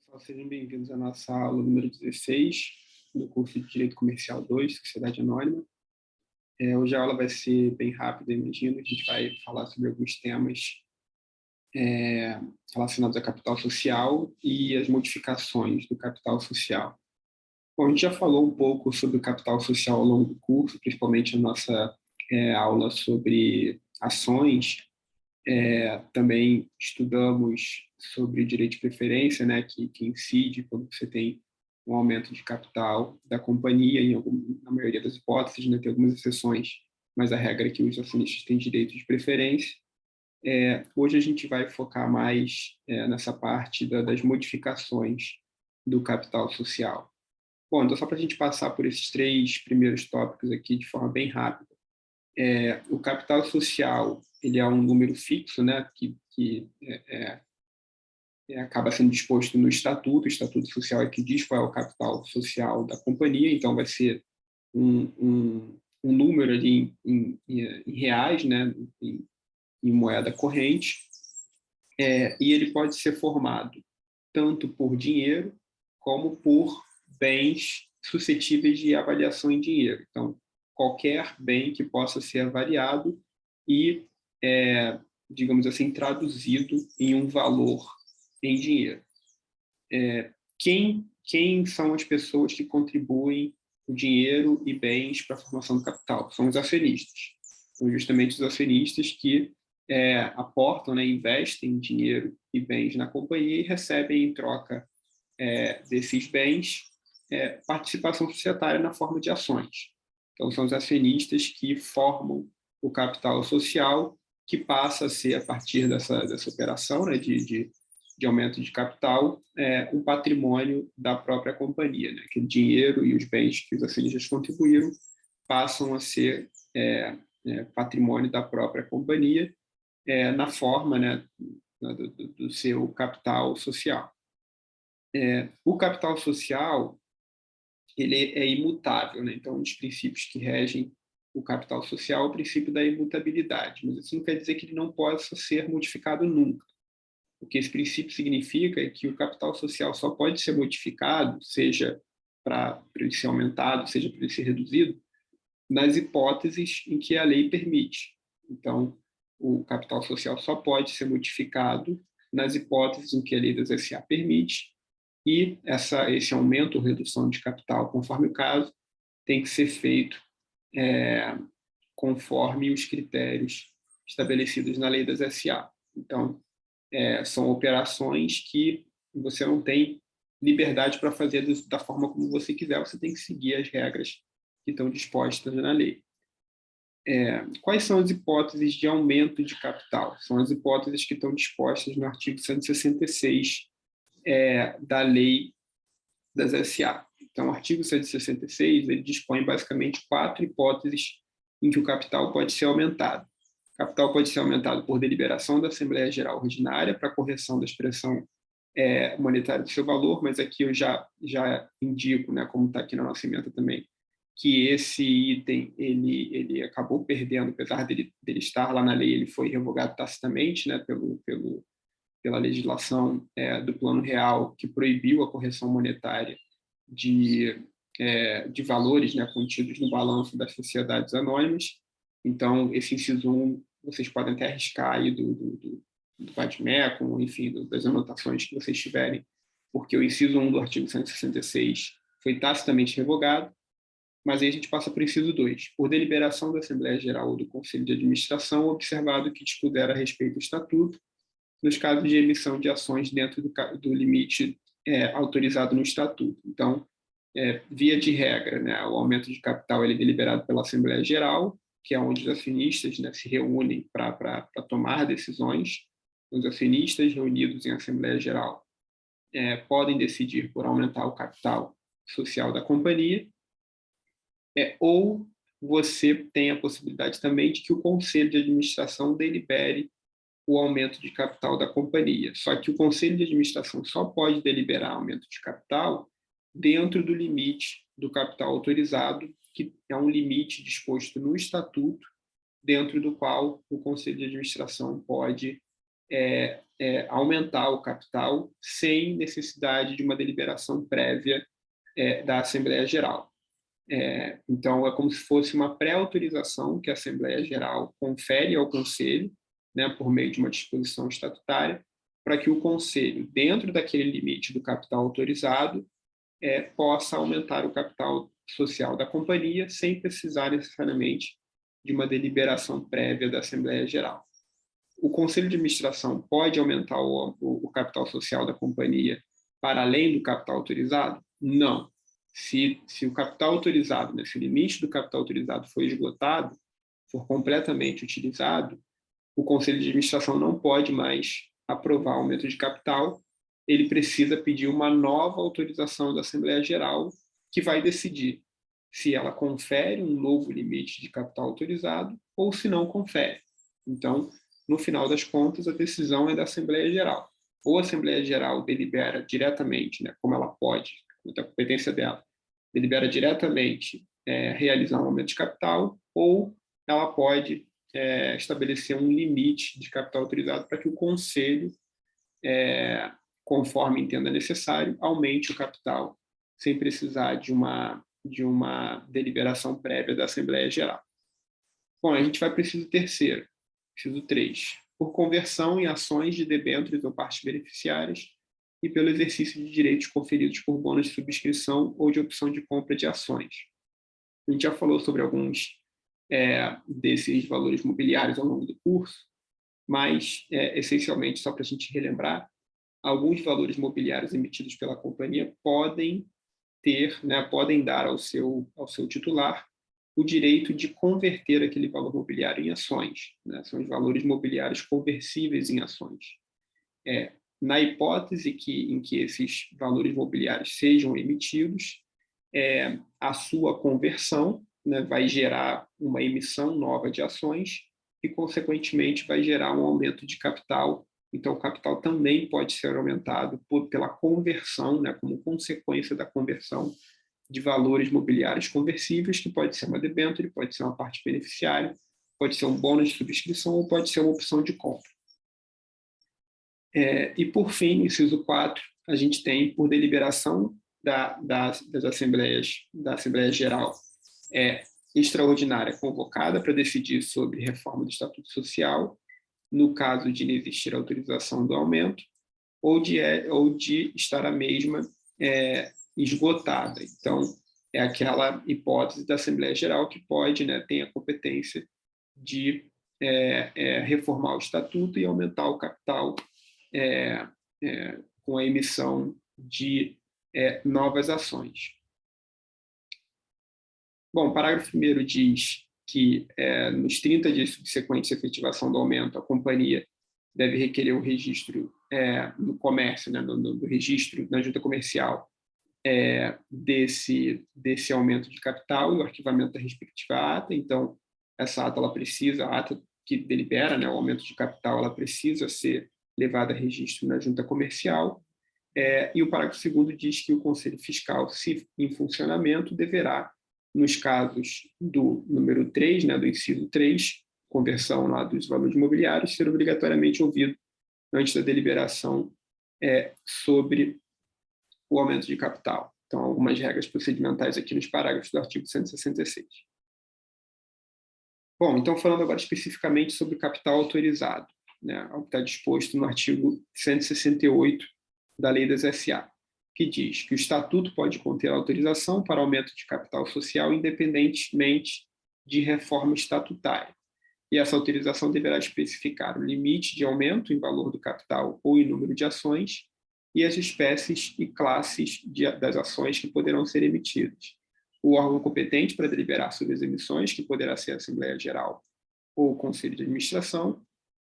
Pessoal, sejam bem-vindos à nossa aula número 16 do curso de Direito Comercial 2, Sociedade Anônima. Hoje a aula vai ser bem rápida, imagino. A gente vai falar sobre alguns temas relacionados a capital social e as modificações do capital social. Bom, a gente já falou um pouco sobre o capital social ao longo do curso, principalmente na nossa aula sobre ações. Também estudamos sobre direito de preferência, né, que incide quando você tem um aumento de capital da companhia, na maioria das hipóteses, né, tem algumas exceções, mas a regra é que os acionistas têm direito de preferência. Hoje a gente vai focar mais nessa parte das modificações do capital social. Bom, então só para a gente passar por esses três primeiros tópicos aqui de forma bem rápida. O capital social ele é um número fixo, né, que acaba sendo disposto no estatuto. O estatuto social é que diz qual é o capital social da companhia, então vai ser um número ali em reais, né, em moeda corrente, e ele pode ser formado tanto por dinheiro como por bens suscetíveis de avaliação em dinheiro. Então, qualquer bem que possa ser avaliado e, digamos assim, traduzido em um valor em dinheiro. Quem são as pessoas que contribuem o dinheiro e bens para a formação do capital? São os acionistas. São justamente os acionistas que aportam, né, investem dinheiro e bens na companhia e recebem em troca desses bens participação societária na forma de ações. Então, são os acionistas que formam o capital social, que passa a ser, a partir dessa operação, né, de aumento de capital, um patrimônio da própria companhia, né? Aquele dinheiro e os bens que os acionistas contribuíram passam a ser patrimônio da própria companhia, na forma, né, do seu capital social. O capital social ele é imutável, né? Então, um dos princípios que regem o capital social é o princípio da imutabilidade, mas isso não quer dizer que ele não possa ser modificado nunca. O que esse princípio significa é que o capital social só pode ser modificado, seja para ele ser aumentado, seja para ele ser reduzido, nas hipóteses em que a lei permite. Então, o capital social só pode ser modificado nas hipóteses em que a lei das SA permite, e esse aumento ou redução de capital, conforme o caso, tem que ser feito conforme os critérios estabelecidos na lei das SA. Então, são operações que você não tem liberdade para fazer da forma como você quiser, você tem que seguir as regras que estão dispostas na lei. Quais são as hipóteses de aumento de capital? São as hipóteses que estão dispostas no artigo 166 da lei das SA. Então, o artigo 166 ele dispõe basicamente 4 hipóteses em que o capital pode ser aumentado. O capital pode ser aumentado por deliberação da Assembleia Geral Ordinária para correção da expressão monetária do seu valor, mas aqui eu já indico, né, como está aqui na nossa ementa também, que esse item ele acabou perdendo, apesar dele estar lá na lei, ele foi revogado tacitamente, né, pela legislação do Plano Real, que proibiu a correção monetária de valores, né, contidos no balanço das sociedades anônimas. Então, esse inciso 1, vocês podem até arriscar aí do VADMECUM, enfim, das anotações que vocês tiverem, porque o inciso 1 do artigo 166 foi tacitamente revogado, mas aí a gente passa para o inciso 2. Por deliberação da Assembleia Geral ou do Conselho de Administração, observado que dispuser a respeito do Estatuto, nos casos de emissão de ações dentro do limite autorizado no Estatuto. Então, via de regra, né, o aumento de capital ele é deliberado pela Assembleia Geral, que é onde os acionistas, né, se reúnem para tomar decisões. Os acionistas reunidos em Assembleia Geral podem decidir por aumentar o capital social da companhia, ou você tem a possibilidade também de que o Conselho de Administração delibere o aumento de capital da companhia. Só que o Conselho de Administração só pode deliberar aumento de capital dentro do limite do capital autorizado, que é um limite disposto no Estatuto, dentro do qual o Conselho de Administração pode aumentar o capital sem necessidade de uma deliberação prévia da Assembleia Geral. Então, é como se fosse uma pré-autorização que a Assembleia Geral confere ao Conselho, né, por meio de uma disposição estatutária, para que o Conselho, dentro daquele limite do capital autorizado, possa aumentar o capital social da companhia sem precisar necessariamente de uma deliberação prévia da Assembleia Geral. O Conselho de Administração pode aumentar o capital social da companhia para além do capital autorizado? Não. Se o capital autorizado, né, se o limite do capital autorizado for esgotado, for completamente utilizado, o Conselho de Administração não pode mais aprovar aumento de capital, ele precisa pedir uma nova autorização da Assembleia Geral, que vai decidir se ela confere um novo limite de capital autorizado ou se não confere. Então, no final das contas, a decisão é da Assembleia Geral. Ou a Assembleia Geral delibera diretamente, né, como ela pode, da competência dela, delibera diretamente realizar um aumento de capital, ou ela pode estabelecer um limite de capital autorizado para que o Conselho, conforme entenda necessário, aumente o capital, sem precisar de uma deliberação prévia da Assembleia Geral. Bom, a gente vai para o inciso terceiro, inciso 3, por conversão em ações de debêntures ou partes beneficiárias e pelo exercício de direitos conferidos por bônus de subscrição ou de opção de compra de ações. A gente já falou sobre alguns desses valores mobiliários ao longo do curso, mas, essencialmente, só para a gente relembrar, alguns valores mobiliários emitidos pela companhia podem ter, né, podem dar ao seu titular o direito de converter aquele valor mobiliário em ações, né? São os valores mobiliários conversíveis em ações. Na hipótese em que esses valores mobiliários sejam emitidos, a sua conversão, né, vai gerar uma emissão nova de ações e, consequentemente, vai gerar um aumento de capital. Então, o capital também pode ser aumentado pela conversão, né, como consequência da conversão de valores mobiliários conversíveis, que pode ser uma debênture, pode ser uma parte beneficiária, pode ser um bônus de subscrição ou pode ser uma opção de compra. E, por fim, inciso 4, a gente tem, por deliberação das assembleias, da Assembleia Geral extraordinária convocada para decidir sobre reforma do Estatuto Social, no caso de não existir autorização do aumento, ou de estar a mesma esgotada. Então, é aquela hipótese da Assembleia Geral que pode, né, tem a competência de reformar o Estatuto e aumentar o capital com a emissão de novas ações. Bom, o parágrafo 1º diz que, nos 30 dias subsequentes à efetivação do aumento, a companhia deve requerer o registro no comércio, né, no registro na junta comercial, desse aumento de capital e o arquivamento da respectiva ata. Então, essa ata, a ata que delibera, né, o aumento de capital, ela precisa ser levada a registro na junta comercial. E o parágrafo 2º diz que o Conselho Fiscal, se em funcionamento, deverá, nos casos do número 3, né, do inciso 3, conversão lá dos valores imobiliários, ser obrigatoriamente ouvido antes da deliberação sobre o aumento de capital. Então, algumas regras procedimentais aqui nos parágrafos do artigo 166. Bom, então, falando agora especificamente sobre o capital autorizado, né, ao que está disposto no artigo 168 da Lei das SA, que diz que o Estatuto pode conter autorização para aumento de capital social independentemente de reforma estatutária. E essa autorização deverá especificar o limite de aumento em valor do capital ou em número de ações e as espécies e classes das ações que poderão ser emitidas. O órgão competente para deliberar sobre as emissões, que poderá ser a Assembleia Geral ou o Conselho de Administração,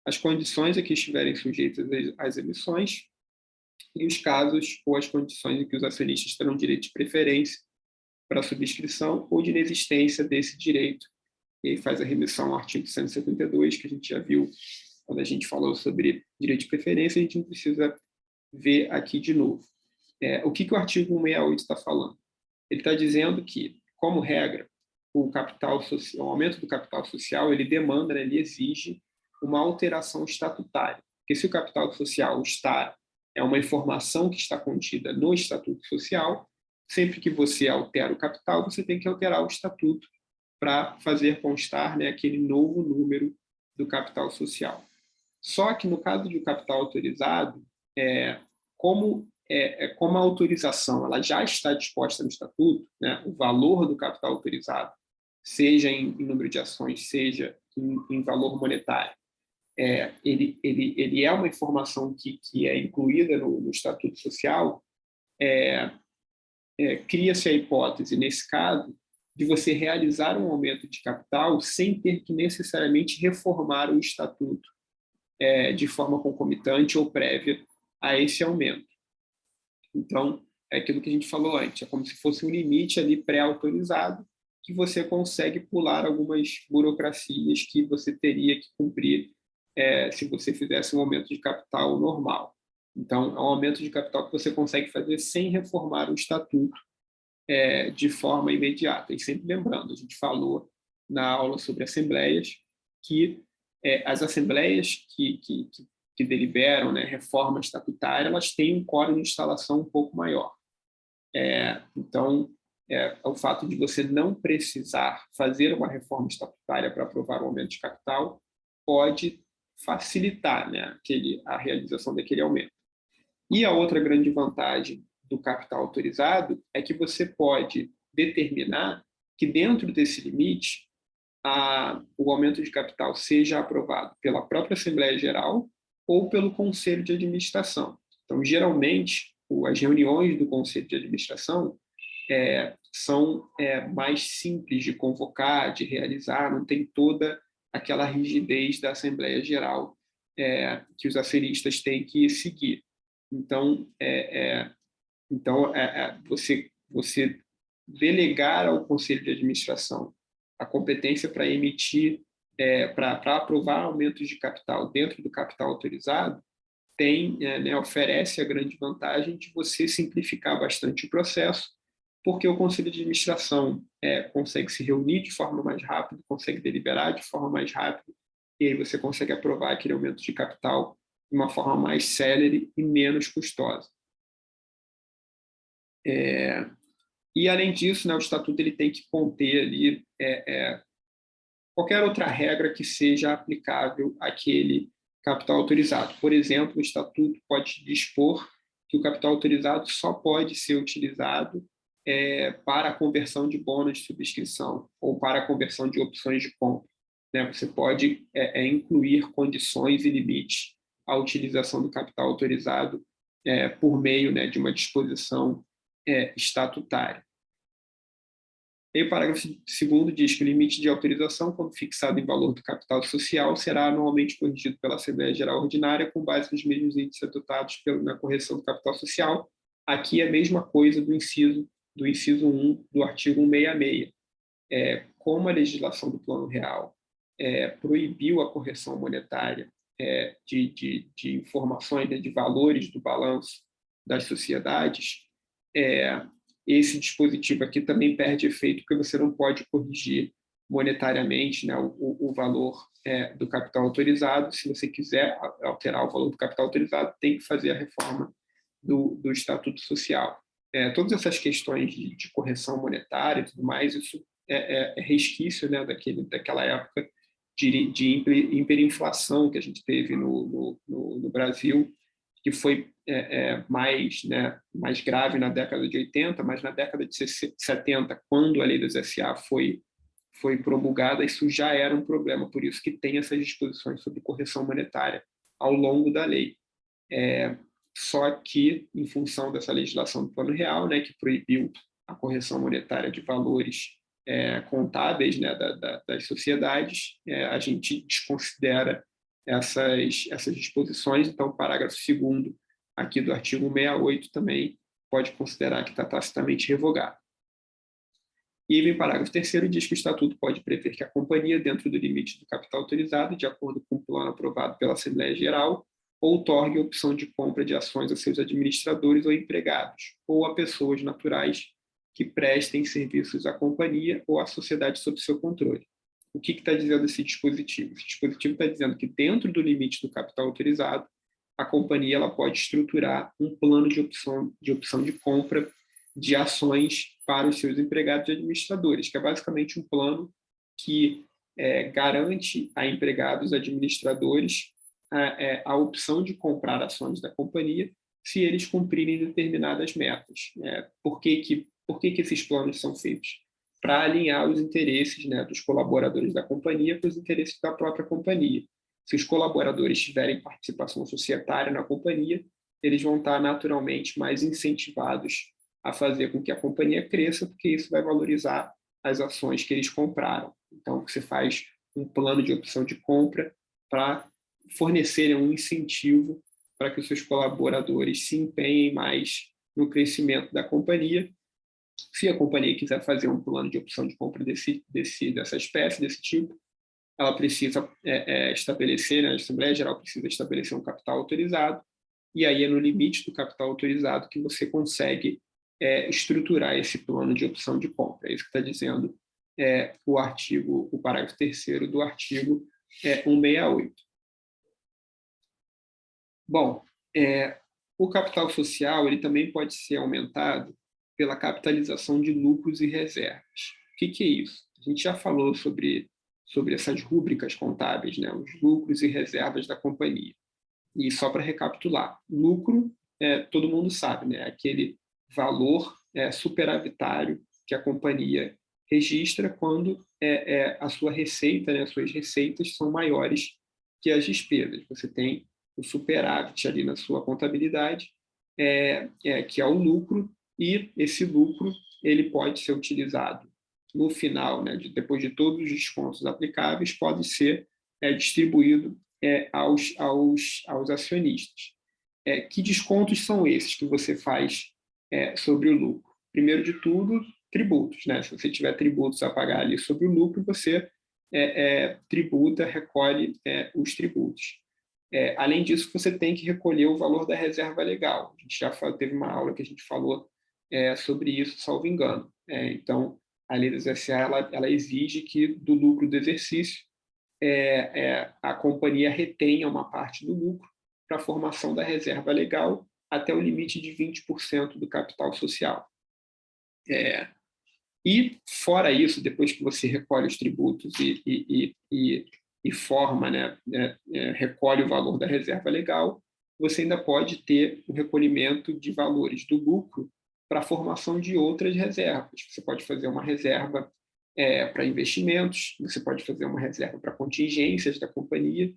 as condições a que estiverem sujeitas às emissões e os casos ou as condições em que os acionistas terão direito de preferência para a subscrição ou de inexistência desse direito. E aí faz a remissão ao artigo 172, que a gente já viu quando a gente falou sobre direito de preferência, a gente não precisa ver aqui de novo. O que o artigo 168 está falando? Ele está dizendo que, como regra, o aumento do capital social, ele demanda, ele exige uma alteração estatutária, Porque se o capital social é uma informação que está contida no Estatuto Social, sempre que você altera o capital, você tem que alterar o Estatuto para fazer constar, né, aquele novo número do capital social. Só que no caso de um capital autorizado, como a autorização ela já está disposta no Estatuto, né, o valor do capital autorizado, seja em número de ações, seja em valor monetário, ele é uma informação que é incluída no Estatuto Social. Cria-se a hipótese, nesse caso, de você realizar um aumento de capital sem ter que necessariamente reformar o Estatuto de forma concomitante ou prévia a esse aumento. Então, é aquilo que a gente falou antes, é como se fosse um limite ali pré-autorizado que você consegue pular algumas burocracias que você teria que cumprir se você fizesse um aumento de capital normal. Então, é um aumento de capital que você consegue fazer sem reformar o Estatuto de forma imediata. E sempre lembrando, a gente falou na aula sobre assembleias que as assembleias que deliberam, né, reforma estatutária, elas têm um quórum de instalação um pouco maior. Então, o fato de você não precisar fazer uma reforma estatutária para aprovar o aumento de capital pode facilitar, né, a realização daquele aumento. E a outra grande vantagem do capital autorizado é que você pode determinar que dentro desse limite o aumento de capital seja aprovado pela própria Assembleia Geral ou pelo Conselho de Administração. Então, geralmente, as reuniões do Conselho de Administração são mais simples de convocar, de realizar, não tem toda aquela rigidez da Assembleia Geral que os acionistas têm que seguir. Então, você delegar ao Conselho de Administração a competência para emitir, para aprovar aumentos de capital dentro do capital autorizado, oferece a grande vantagem de você simplificar bastante o processo, porque o Conselho de Administração consegue se reunir de forma mais rápida, consegue deliberar de forma mais rápida, e aí você consegue aprovar aquele aumento de capital de uma forma mais célere e menos custosa. E, além disso, né, o Estatuto ele tem que conter ali qualquer outra regra que seja aplicável àquele capital autorizado. Por exemplo, o Estatuto pode dispor que o capital autorizado só pode ser utilizado para a conversão de bônus de subscrição ou para a conversão de opções de compra. Né? Você pode incluir condições e limites à utilização do capital autorizado por meio, né, de uma disposição estatutária. E o parágrafo 2º diz que o limite de autorização, quando fixado em valor do capital social, será anualmente corrigido pela Assembleia Geral Ordinária com base nos mesmos índices adotados na correção do capital social. Aqui é a mesma coisa do inciso 1 do artigo 166. Como a legislação do Plano Real proibiu a correção monetária de informações, né, de valores do balanço das sociedades, esse dispositivo aqui também perde efeito, porque você não pode corrigir monetariamente, né, o valor do capital autorizado. Se você quiser alterar o valor do capital autorizado, tem que fazer a reforma do Estatuto Social. Todas essas questões de correção monetária e tudo mais, isso é resquício, né, daquela época de hiperinflação que a gente teve no Brasil, que foi mais grave na década de 80, mas na década de 70, quando a lei das SA foi promulgada, isso já era um problema, por isso que tem essas disposições sobre correção monetária ao longo da lei. Só que, em função dessa legislação do Plano Real, né, que proibiu a correção monetária de valores contábeis, né, das sociedades, a gente desconsidera essas disposições. Então, o parágrafo 2º aqui do artigo 168 também pode considerar que está tacitamente revogado. E o parágrafo 3º diz que o Estatuto pode prever que a companhia, dentro do limite do capital autorizado, de acordo com o plano aprovado pela Assembleia Geral, outorgue a opção de compra de ações a seus administradores ou empregados, ou a pessoas naturais que prestem serviços à companhia ou à sociedade sob seu controle. O que está dizendo esse dispositivo? Esse dispositivo está dizendo que, dentro do limite do capital autorizado, a companhia ela pode estruturar um plano de opção de compra de ações para os seus empregados e administradores, que é basicamente um plano que garante a empregados e administradores a opção de comprar ações da companhia se eles cumprirem determinadas metas. Por que esses planos são feitos? Para alinhar os interesses, né, dos colaboradores da companhia com os interesses da própria companhia. Se os colaboradores tiverem participação societária na companhia, eles vão estar naturalmente mais incentivados a fazer com que a companhia cresça, porque isso vai valorizar as ações que eles compraram. Então, você faz um plano de opção de compra para fornecer um incentivo para que os seus colaboradores se empenhem mais no crescimento da companhia. Se a companhia quiser fazer um plano de opção de compra dessa espécie, desse tipo, ela precisa estabelecer, né, a Assembleia Geral precisa estabelecer um capital autorizado, e aí é no limite do capital autorizado que você consegue estruturar esse plano de opção de compra. É isso que está dizendo o parágrafo 3º do artigo 168. Bom, o capital social ele também pode ser aumentado pela capitalização de lucros e reservas. O que é isso? A gente já falou sobre essas rúbricas contábeis, né? Os lucros e reservas da companhia. E só para recapitular, lucro, todo mundo sabe, né? Aquele valor superavitário que a companhia registra quando a sua receita, né? As suas receitas são maiores que as despesas. Você tem o superávit ali na sua contabilidade, que é o lucro, e esse lucro ele pode ser utilizado no final, né, depois de todos os descontos aplicáveis, pode ser distribuído aos acionistas. Que descontos são esses que você faz sobre o lucro? Primeiro de tudo, tributos. Né? Se você tiver tributos a pagar ali sobre o lucro, você tributa, recolhe os tributos. Além disso, você tem que recolher o valor da reserva legal. A gente já teve uma aula que a gente falou sobre isso, salvo engano. Então, a lei das SA ela exige que do lucro do exercício a companhia retenha uma parte do lucro para a formação da reserva legal até o limite de 20% do capital social. E, fora isso, depois que você recolhe os tributos e forma, né, recolhe o valor da reserva legal, você ainda pode ter o recolhimento de valores do lucro para a formação de outras reservas. Você pode fazer uma reserva para investimentos, você pode fazer uma reserva para contingências da companhia,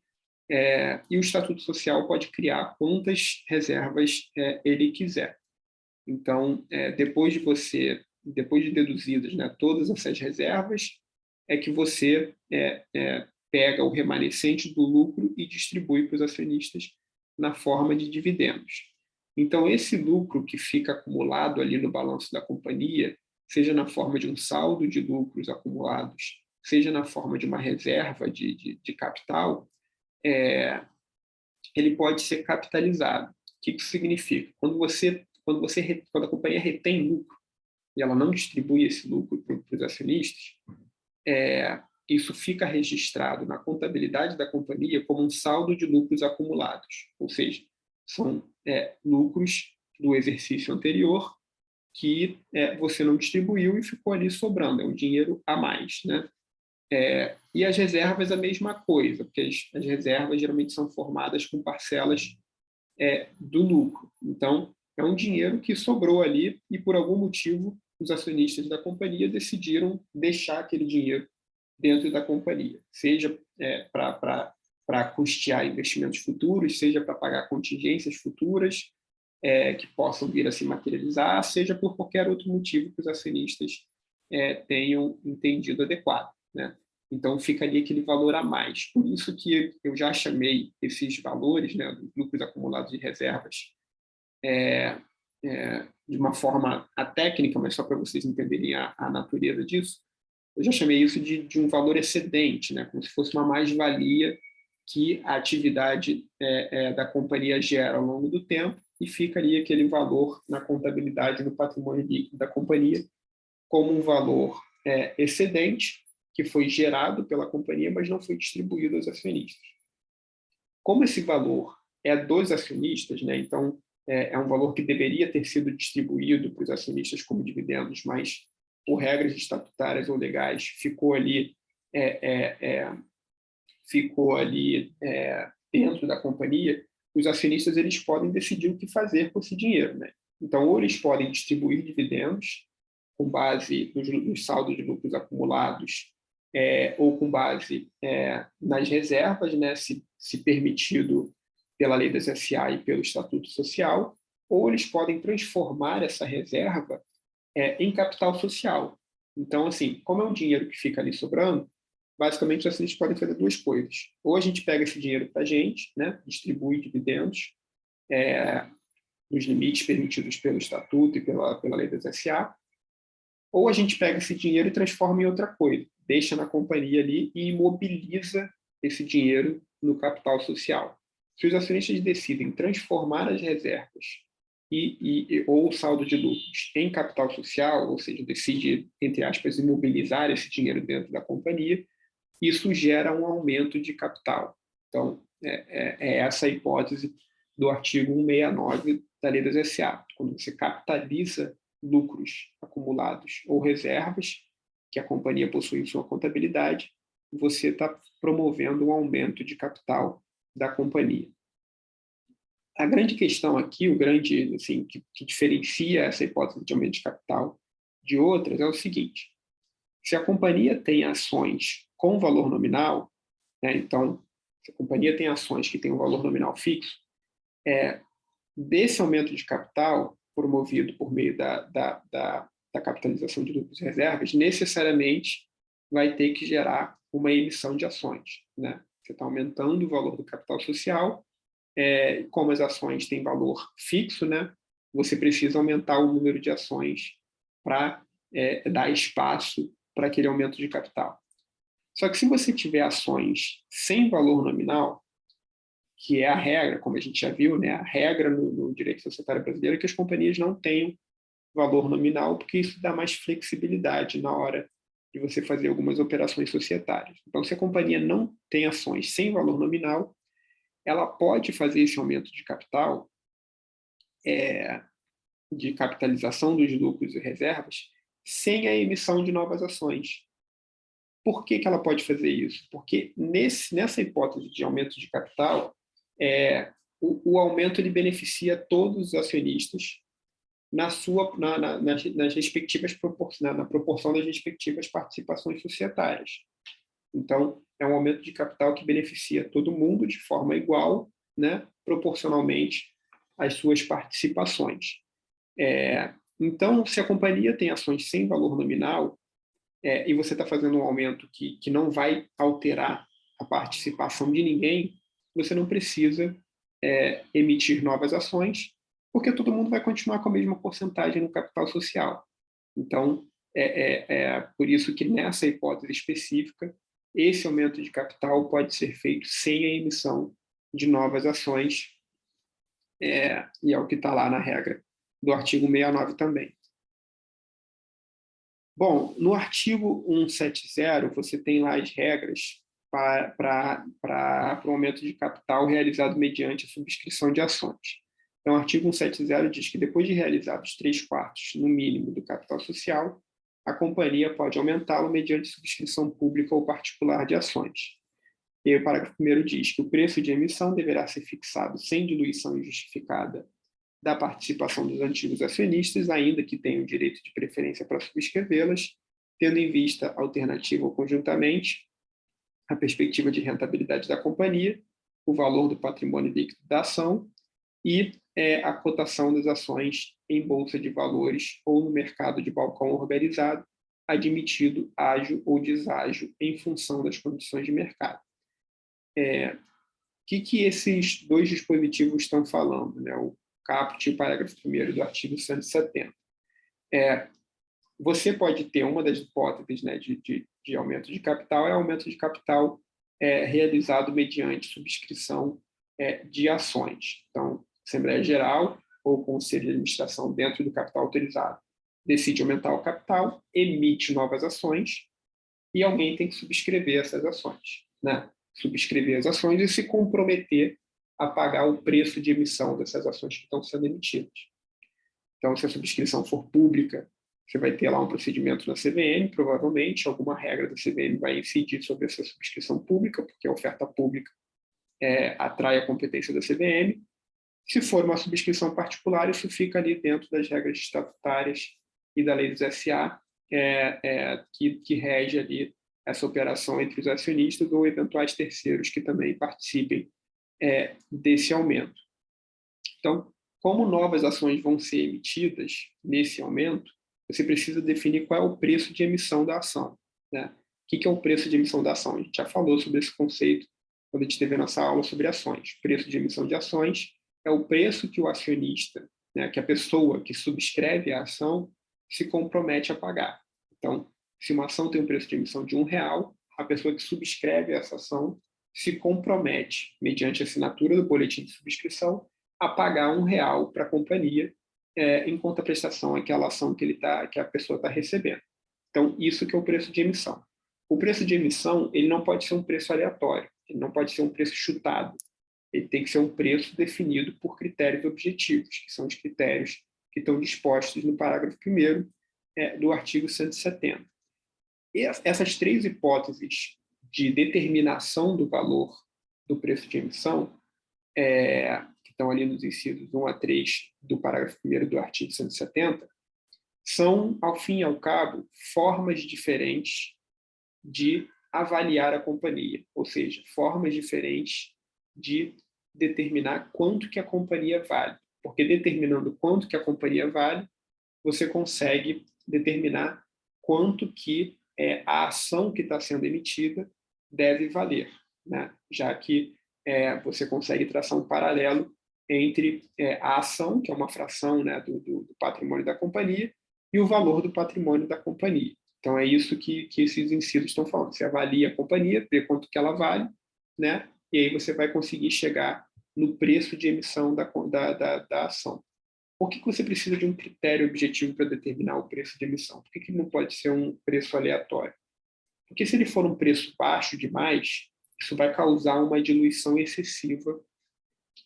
e o Estatuto Social pode criar quantas reservas ele quiser. Então, depois de deduzidas, né, todas essas reservas, é que você pega o remanescente do lucro e distribui para os acionistas na forma de dividendos. Então, esse lucro que fica acumulado ali no balanço da companhia, seja na forma de um saldo de lucros acumulados, seja na forma de uma reserva de capital, ele pode ser capitalizado. O que isso significa? Quando a companhia retém lucro e ela não distribui esse lucro para os acionistas, isso fica registrado na contabilidade da companhia como um saldo de lucros acumulados, ou seja, são lucros do exercício anterior que você não distribuiu e ficou ali sobrando, é um dinheiro a mais, né? E as reservas a mesma coisa, porque as reservas geralmente são formadas com parcelas do lucro. Então, é um dinheiro que sobrou ali e, por algum motivo, os acionistas da companhia decidiram deixar aquele dinheiro dentro da companhia, seja para custear investimentos futuros, seja para pagar contingências futuras que possam vir a se materializar, seja por qualquer outro motivo que os acionistas tenham entendido adequado, né? Então, fica ali aquele valor a mais. Por isso que eu já chamei esses valores, né, dos lucros acumulados de reservas, de uma forma técnica, mas só para vocês entenderem a natureza disso, eu já chamei isso de um valor excedente, né, como se fosse uma mais-valia que a atividade da companhia gera ao longo do tempo, e fica ali aquele valor na contabilidade, no patrimônio líquido da companhia, como um valor excedente, que foi gerado pela companhia, mas não foi distribuído aos acionistas. Como esse valor é dos acionistas, né? Então, é um valor que deveria ter sido distribuído para os acionistas como dividendos, mas, por regras estatutárias ou legais, ficou ali dentro da companhia. Os acionistas eles podem decidir o que fazer com esse dinheiro, né? Então, ou eles podem distribuir dividendos com base nos saldos de lucros acumulados, ou com base nas reservas, né, se permitido pela lei das SA e pelo Estatuto Social, ou eles podem transformar essa reserva em capital social. Então, assim, como é um dinheiro que fica ali sobrando, basicamente os acionistas podem fazer duas coisas. Ou a gente pega esse dinheiro para a gente, né, distribui dividendos nos limites permitidos pelo Estatuto e pela lei das SA, ou a gente pega esse dinheiro e transforma em outra coisa, deixa na companhia ali e imobiliza esse dinheiro no capital social. Se os acionistas decidem transformar as reservas ou o saldo de lucros em capital social, ou seja, decide, entre aspas, imobilizar esse dinheiro dentro da companhia, isso gera um aumento de capital. Então, é essa a hipótese do artigo 169 da Lei das SA. Quando você capitaliza lucros acumulados ou reservas que a companhia possui em sua contabilidade, você está promovendo um aumento de capital da companhia. A grande questão aqui, o grande assim, que diferencia essa hipótese de aumento de capital de outras é o seguinte: se a companhia tem ações com valor nominal, né, então, se a companhia tem ações que têm um valor nominal fixo, desse aumento de capital promovido por meio da capitalização de lucros e reservas, necessariamente vai ter que gerar uma emissão de ações, né? Você está aumentando o valor do capital social, como as ações têm valor fixo, né? Você precisa aumentar o número de ações para dar espaço para aquele aumento de capital. Só que se você tiver ações sem valor nominal, que é a regra, como a gente já viu, né? A regra no direito societário brasileiro é que as companhias não tenham valor nominal, porque isso dá mais flexibilidade na hora de você fazer algumas operações societárias. Então, se a companhia não tem ações sem valor nominal, ela pode fazer esse aumento de capital, de capitalização dos lucros e reservas, sem a emissão de novas ações. Por que ela pode fazer isso? Porque nessa hipótese de aumento de capital, o aumento ele beneficia todos os acionistas nas respectivas na proporção das respectivas participações societárias. Então, é um aumento de capital que beneficia todo mundo de forma igual, né, proporcionalmente às suas participações. Então, se a companhia tem ações sem valor nominal, e você está fazendo um aumento que não vai alterar a participação de ninguém, você não precisa emitir novas ações, porque todo mundo vai continuar com a mesma porcentagem no capital social. Então, por isso que nessa hipótese específica, esse aumento de capital pode ser feito sem a emissão de novas ações, e é o que está lá na regra do artigo 69 também. Bom, no artigo 170, você tem lá as regras para o aumento de capital realizado mediante a subscrição de ações. Então, o artigo 170 diz que depois de realizados 3/4, no mínimo, do capital social, a companhia pode aumentá-lo mediante subscrição pública ou particular de ações. E o parágrafo 1º diz que o preço de emissão deverá ser fixado sem diluição injustificada da participação dos antigos acionistas, ainda que tenham direito de preferência para subscrevê-las, tendo em vista a alternativa ou conjuntamente a perspectiva de rentabilidade da companhia, o valor do patrimônio líquido da ação e a cotação das ações em bolsa de valores ou no mercado de balcão organizado, admitido ágio ou deságio em função das condições de mercado. O que esses dois dispositivos estão falando, né? O caput e o parágrafo 1º do artigo 170. Você pode ter uma das hipóteses, né, de aumento de capital, aumento de capital realizado mediante subscrição de ações. Então, Assembleia Geral ou Conselho de Administração, dentro do capital autorizado, decide aumentar o capital, emite novas ações e alguém tem que subscrever essas ações, né? Subscrever as ações e se comprometer a pagar o preço de emissão dessas ações que estão sendo emitidas. Então, se a subscrição for pública, você vai ter lá um procedimento na CVM, provavelmente, alguma regra da CVM vai incidir sobre essa subscrição pública, porque a oferta pública atrai a competência da CVM. Se for uma subscrição particular, isso fica ali dentro das regras estatutárias e da lei dos SA, que rege ali essa operação entre os acionistas ou eventuais terceiros que também participem desse aumento. Então, como novas ações vão ser emitidas nesse aumento, você precisa definir qual é o preço de emissão da ação, né? O que é o preço de emissão da ação? A gente já falou sobre esse conceito quando a gente teve a nossa aula sobre ações. Preço de emissão de ações é o preço que o acionista, né, que a pessoa que subscreve a ação, se compromete a pagar. Então, se uma ação tem um preço de emissão de R$1, a pessoa que subscreve essa ação se compromete, mediante a assinatura do boletim de subscrição, a pagar R$1 para a companhia em contraprestação àquela ação que a pessoa está recebendo. Então, isso que é o preço de emissão. O preço de emissão ele não pode ser um preço aleatório, ele não pode ser um preço chutado. Ele tem que ser um preço definido por critérios objetivos, que são os critérios que estão dispostos no parágrafo 1º do artigo 170. E essas três hipóteses de determinação do valor do preço de emissão, que estão ali nos incisos 1 a 3 do parágrafo 1º do artigo 170, são, ao fim e ao cabo, formas diferentes de avaliar a companhia, ou seja, formas diferentes de determinar quanto que a companhia vale. Porque determinando quanto que a companhia vale, você consegue determinar quanto que a ação que está sendo emitida deve valer, né? Já que você consegue traçar um paralelo entre a ação, que é uma fração, né, do patrimônio da companhia, e o valor do patrimônio da companhia. Então, é isso que esses incisos estão falando. Você avalia a companhia, vê quanto que ela vale, né? E aí você vai conseguir chegar no preço de emissão da ação. Por que você precisa de um critério objetivo para determinar o preço de emissão? Por que não pode ser um preço aleatório? Porque se ele for um preço baixo demais, isso vai causar uma diluição excessiva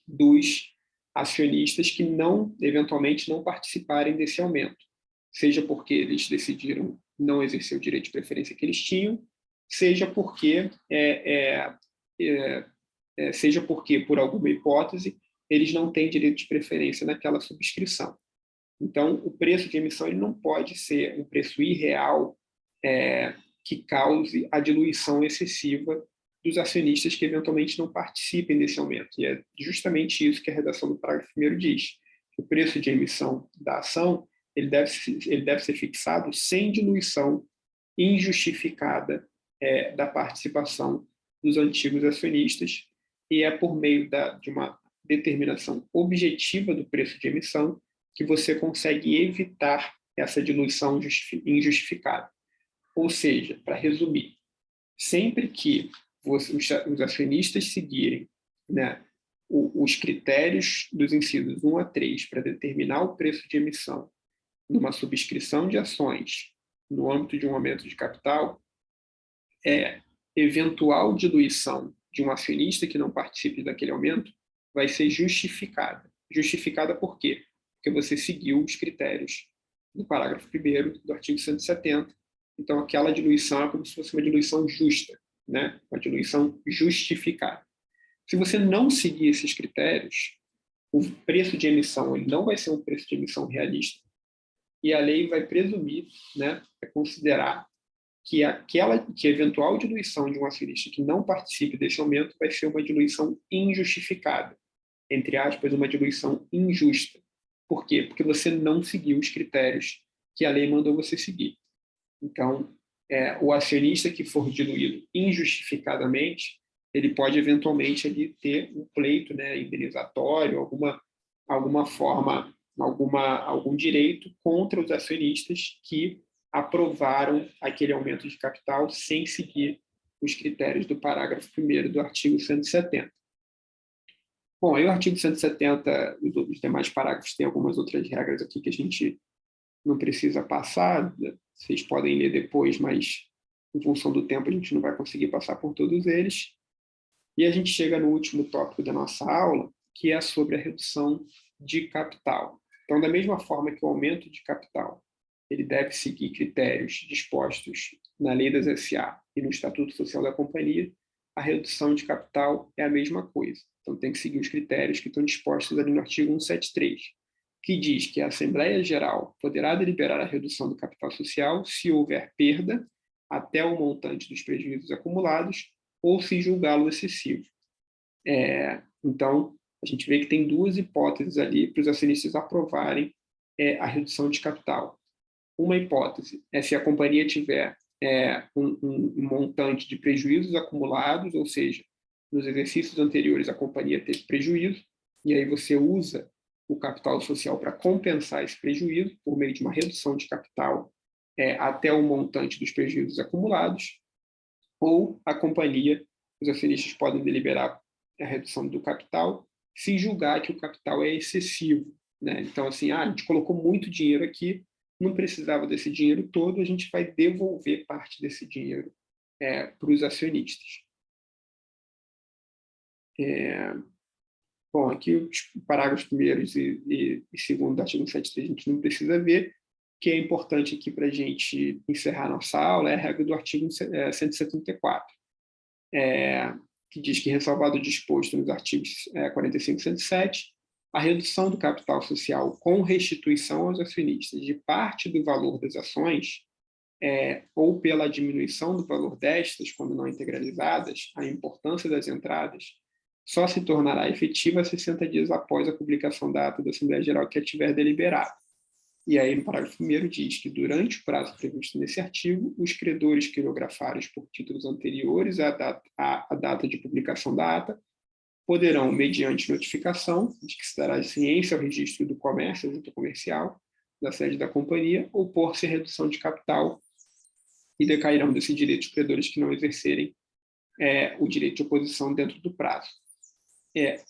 dos acionistas que eventualmente não participarem desse aumento. Seja porque eles decidiram não exercer o direito de preferência que eles tinham, seja porque, por alguma hipótese, eles não têm direito de preferência naquela subscrição. Então, o preço de emissão ele não pode ser um preço irreal que cause a diluição excessiva dos acionistas que eventualmente não participem desse aumento. E é justamente isso que a redação do parágrafo 1º diz. O preço de emissão da ação ele deve ser fixado sem diluição injustificada da participação dos antigos acionistas, e é por meio de uma determinação objetiva do preço de emissão que você consegue evitar essa diluição injustificada. Ou seja, para resumir, sempre que os acionistas seguirem, né, os critérios dos incisos 1 a 3 para determinar o preço de emissão numa subscrição de ações no âmbito de um aumento de capital, eventual diluição de um acionista que não participe daquele aumento vai ser justificada. Justificada por quê? Porque você seguiu os critérios do parágrafo 1º do artigo 170. Então, aquela diluição é como se fosse uma diluição justa, né? Uma diluição justificada. Se você não seguir esses critérios, o preço de emissão ele não vai ser um preço de emissão realista, e a lei vai presumir, né, considerar que eventual diluição de um acionista que não participe desse aumento vai ser uma diluição injustificada, entre aspas, uma diluição injusta. Por quê? Porque você não seguiu os critérios que a lei mandou você seguir. Então, o acionista que for diluído injustificadamente, ele pode eventualmente ali ter um pleito, né, indenizatório, alguma forma, algum direito contra os acionistas que aprovaram aquele aumento de capital sem seguir os critérios do parágrafo 1º do artigo 170. Bom, aí o artigo 170, os demais parágrafos têm algumas outras regras aqui que a gente não precisa passar, vocês podem ler depois, mas em função do tempo a gente não vai conseguir passar por todos eles. E a gente chega no último tópico da nossa aula, que é sobre a redução de capital. Então, da mesma forma que o aumento de capital ele deve seguir critérios dispostos na Lei das SA e no Estatuto Social da Companhia, a redução de capital é a mesma coisa. Então, tem que seguir os critérios que estão dispostos ali no artigo 173, que diz que a Assembleia Geral poderá deliberar a redução do capital social se houver perda até o montante dos prejuízos acumulados ou se julgá-lo excessivo. Então, a gente vê que tem duas hipóteses ali para os acionistas aprovarem a redução de capital. Uma hipótese é se a companhia tiver um montante de prejuízos acumulados, ou seja, nos exercícios anteriores a companhia teve prejuízo, e aí você usa o capital social para compensar esse prejuízo por meio de uma redução de capital até o montante dos prejuízos acumulados, ou a companhia, os acionistas podem deliberar a redução do capital se julgar que o capital é excessivo, né? Então, assim, a gente colocou muito dinheiro aqui, não precisava desse dinheiro todo, a gente vai devolver parte desse dinheiro para os acionistas. Bom, aqui os parágrafos primeiros e segundo do artigo 173 a gente não precisa ver. O que é importante aqui para a gente encerrar nossa aula é a regra do artigo 174, que diz que, ressalvado o disposto nos artigos 45 e 107, a redução do capital social com restituição aos acionistas de parte do valor das ações ou pela diminuição do valor destas, quando não integralizadas, a importância das entradas, só se tornará efetiva 60 dias após a publicação da ata da Assembleia Geral que a tiver deliberado. E aí, no parágrafo 1º, diz que, durante o prazo previsto nesse artigo, os credores quirografados por títulos anteriores à data de publicação da ata poderão, mediante notificação de que se dará ciência ao registro do comércio, junta comercial, da sede da companhia, opor-se à redução de capital e decairão desse direito os credores que não exercerem o direito de oposição dentro do prazo.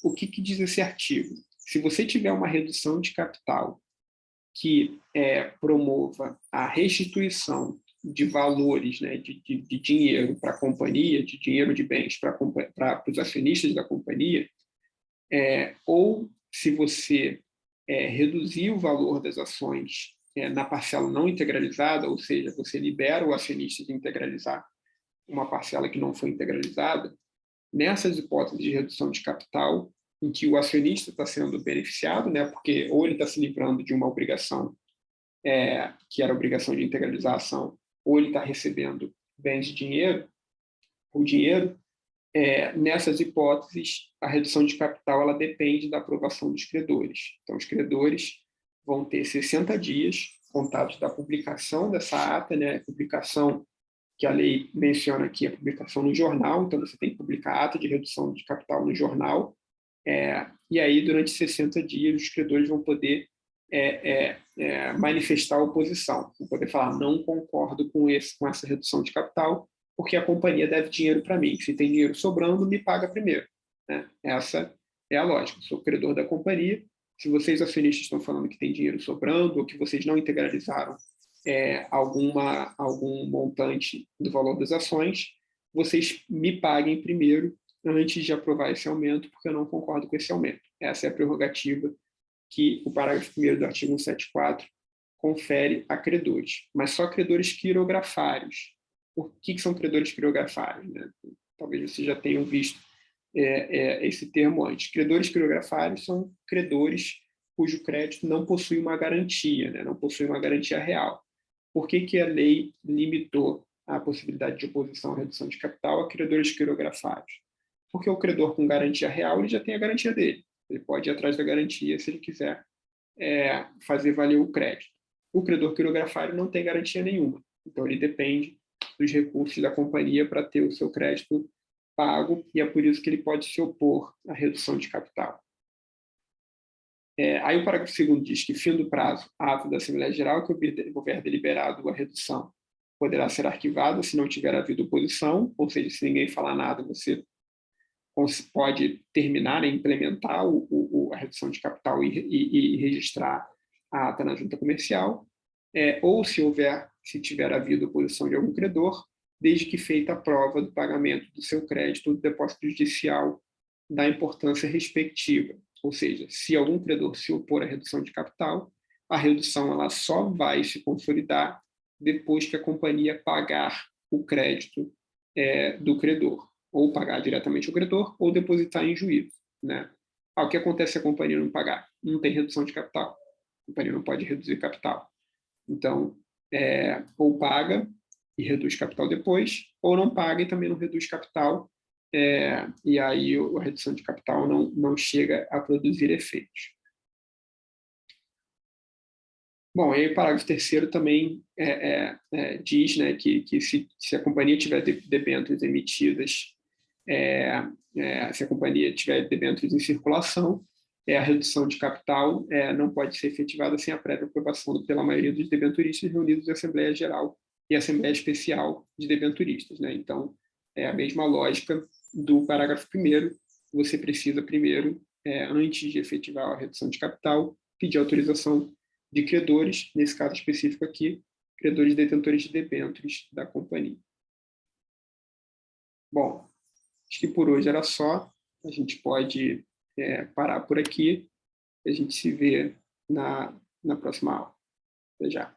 O que diz esse artigo? Se você tiver uma redução de capital que promova a restituição de valores, né, de dinheiro para a companhia, de dinheiro de bens para os acionistas da companhia, ou se você reduzir o valor das ações na parcela não integralizada, ou seja, você libera o acionista de integralizar uma parcela que não foi integralizada, nessas hipóteses de redução de capital, em que o acionista está sendo beneficiado, né, porque ou ele está se livrando de uma obrigação, que era a obrigação de integralizar a ação, ou ele está recebendo bens de dinheiro, o dinheiro, nessas hipóteses, a redução de capital ela depende da aprovação dos credores. Então, os credores vão ter 60 dias contados da publicação dessa ata, né, a publicação que a lei menciona aqui, a publicação no jornal, então você tem que publicar a ata de redução de capital no jornal, e aí, durante 60 dias, os credores vão poder manifestar oposição, vão poder falar, não concordo com essa redução de capital, porque a companhia deve dinheiro para mim. Se tem dinheiro sobrando, me paga primeiro. Né? Essa é a lógica. Sou credor da companhia. Se vocês, acionistas, estão falando que tem dinheiro sobrando ou que vocês não integralizaram algum montante do valor das ações, vocês me paguem primeiro antes de aprovar esse aumento, porque eu não concordo com esse aumento. Essa é a prerrogativa que o parágrafo 1º do artigo 174 confere a credores, mas só credores quirografários. O que são credores quirografários? Né? Talvez vocês já tenham visto esse termo antes. Credores quirografários são credores cujo crédito não possui uma garantia, né? Não possui uma garantia real. Por que a lei limitou a possibilidade de oposição à redução de capital a credores quirografários? Porque o credor com garantia real ele já tem a garantia dele. Ele pode ir atrás da garantia se ele quiser fazer valer o crédito. O credor quirografário não tem garantia nenhuma. Então, ele depende dos recursos da companhia para ter o seu crédito pago, e é por isso que ele pode se opor à redução de capital. Aí o parágrafo 2º diz que, fim do prazo, a ata da Assembleia Geral que houver deliberado a redução poderá ser arquivada se não tiver havido oposição, ou seja, se ninguém falar nada, você pode terminar e implementar a redução de capital e registrar a ata na junta comercial, ou se tiver havido oposição de algum credor, desde que feita a prova do pagamento do seu crédito ou do depósito judicial da importância respectiva. Ou seja, se algum credor se opor à redução de capital, a redução ela só vai se consolidar depois que a companhia pagar o crédito do credor, ou pagar diretamente ao credor, ou depositar em juízo, né? O que acontece se a companhia não pagar? Não tem redução de capital. A companhia não pode reduzir capital. Então, ou paga e reduz capital depois, ou não paga e também não reduz capital, e aí a redução de capital não chega a produzir efeitos. Bom, e aí o parágrafo 3º também diz, né, que se a companhia tiver debêntures emitidas, se a companhia tiver debêntures em circulação, a redução de capital não pode ser efetivada sem a prévia aprovação pela maioria dos debenturistas reunidos em Assembleia Geral e Assembleia Especial de Debenturistas, né? Então, é a mesma lógica do parágrafo 1º, você precisa primeiro, antes de efetivar a redução de capital, pedir autorização de credores, nesse caso específico aqui, credores detentores de debêntures da companhia. Bom, acho que por hoje era só. A gente pode parar por aqui. A gente se vê na próxima aula. Até já.